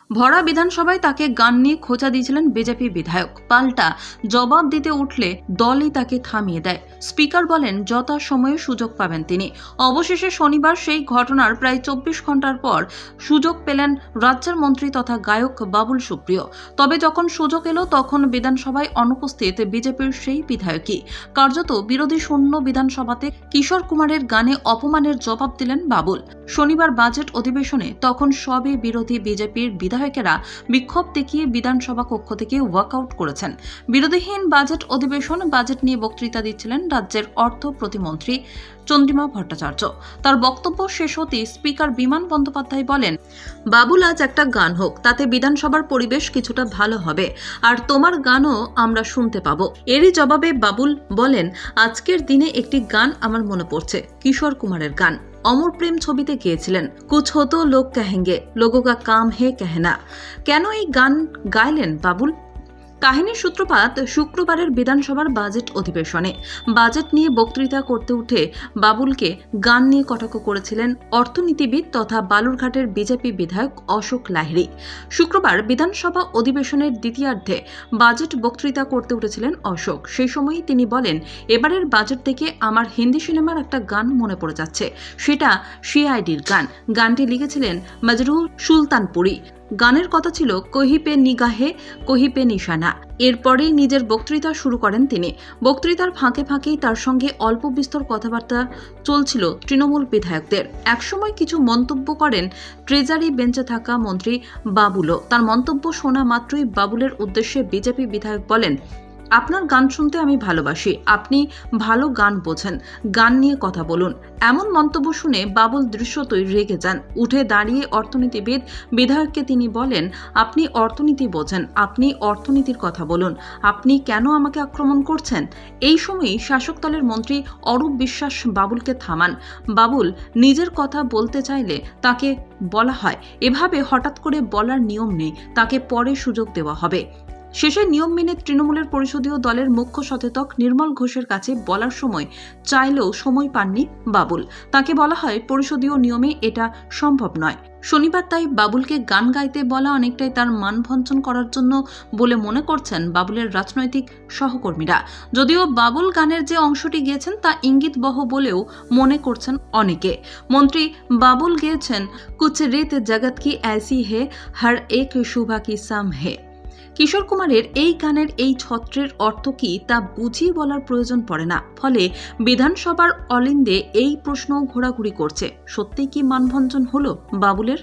ভরা বিধানসভায় তাকে গান নিয়ে খোঁচা দিয়েছিলেন বিজেপি বিধায়ক। পাল্টা জবাব দিতে উঠলে দলই তাকে থামিয়ে দেয়। স্পিকার বলেন যথাসময়ে সুযোগ পাবেন তিনি। অবশেষে শনিবার সেই ঘটনার প্রায় 24 ঘন্টার পর সুযোগ পেলেন রাজ্যের মন্ত্রী তথা গায়ক বাবুল সুপ্রিয়। তবে যখন সুযোগ এলো তখন বিধানসভায় অনুপস্থিত বিজেপির সেই বিধায়কই। কার্যত বিরোধী শূন্য বিধানসভাতে কিশোর কুমারের গানে অপমানের জবাব দিলেন বাবুল। শনিবার বাজেট অধিবেশনে তখন সবই বিরোধী বিজেপির বিধায়কেরা বিক্ষোভ দেখিয়ে বিধানসভা কক্ষ থেকে ওয়াকআউট করেছেন। বিরোধীহীন বাজেট অধিবেশন। বাজেট নিয়ে বক্তৃতা দিচ্ছিলেন রাজ্যের অর্থ প্রতিমন্ত্রী চন্দ্রিমা ভট্টাচার্য। তার বক্তব্য শেষ হতেই স্পিকার বিমান বন্দ্যোপাধ্যায় বলেন, বাবুল আজ একটা গান হোক, তাতে বিধানসভার পরিবেশ কিছুটা ভালো হবে, আর তোমার গানও আমরা শুনতে পাবো। এরই জবাবে বাবুল বলেন, আজকের দিনে একটি গান আমার মনে পড়ছে, কিশোর কুমারের গান। অমর প্রেম ছবিতে গিয়েছিলেন, কুছ হতো লোক কহেঙ্গে, লোগো কা কাম হে कहना। কেন এই গান গাইলেন বাবুল? কাহিনীর সূত্রপাত শুক্রবারের বিধানসভার বাজেট অধিবেশনে। বাজেট নিয়ে বক্তৃতা করতে উঠে বাবুলকে গান নিয়ে কটাক্ষ করেছিলেন অর্থনীতিবিদ তথা বালুরঘাটের বিজেপি বিধায়ক অশোক লাহিড়ী। শুক্রবার বিধানসভা অধিবেশনের দ্বিতীয়ার্ধে বাজেট বক্তৃতা করতে উঠেছিলেন অশোক। সেই সময়ই তিনি বলেন, এবারের বাজেট থেকে আমার হিন্দি সিনেমার একটা গান মনে পড়ে যাচ্ছে, সেটা সিআইডির গান। গানটি লিখেছিলেন মজরুল সুলতানপুরি। গানের কথা ছিল কহি পে নিগাহে কহি পে নিশানা। এরপরেই নিজের বক্তৃতা শুরু করেন তিনি। বক্তৃতার ফাঁকে ফাঁকেই তার সঙ্গে অল্প বিস্তর কথাবার্তা চলছিল তৃণমূল বিধায়কদের। একসময় কিছু মন্তব্য করেন ট্রেজারি বেঞ্চে থাকা মন্ত্রী বাবুলও। তার মন্তব্য শোনা মাত্রই বাবুলের উদ্দেশ্যে বিজেপি বিধায়ক বলেন, আপনার গান শুনতে আমি ভালোবাসি, আপনি ভালো গান বোঝেন, গান নিয়ে কথা বলুন। এমন মন্তব্য শুনে বাবুল দৃশ্যতই রেগে যান। উঠে দাঁড়িয়ে অর্থনীতিবিদ বিধায়ককে তিনি বলেন, আপনি অর্থনীতি বোঝেন, আপনি অর্থনীতির কথা বলুন, আপনি কেন আমাকে আক্রমণ করছেন? এই সময়ই শাসক দলের মন্ত্রী অরূপ বিশ্বাস বাবুলকে থামান। বাবুল নিজের কথা বলতে চাইলে তাকে বলা হয়, এভাবে হঠাৎ করে বলার নিয়ম নেই, তাকে পরে সুযোগ দেওয়া হবে। শেষে নিয়ম মেনে তৃণমূলের পরিষদীয় দলের মুখ্য সচেতক নির্মল ঘোষের কাছে বলার সময় চাইলেও সময় পাননি বাবুল। তাকে বলা হয়, পরিষদীয় নিয়মে এটা সম্ভব নয়। শনিবার তাই বাবুলকে গান গাইতে বলা অনেকটাই তার মানভঞ্জন করার জন্য বলে মনে করছেন বাবুলের রাজনৈতিক সহকর্মীরা। যদিও বাবুল গানের যে অংশটি গেয়েছেন তা ইঙ্গিতবহ বলেও মনে করছেন অনেকে। মন্ত্রী বাবুল গেয়েছেন, কুছ রিত জগৎ কি ऐसी है हर एक शुभा की सम है। কিশোর কুমারের এই গানের এই ছত্রের অর্থ কি তা বুঝিয়ে বলার প্রয়োজন পড়ে না। ফলে বিধানসভার অলিন্দে এই প্রশ্ন ঘোরাঘুরি করছে, সত্যিই কি মানভঞ্জন হলো বাবুলের?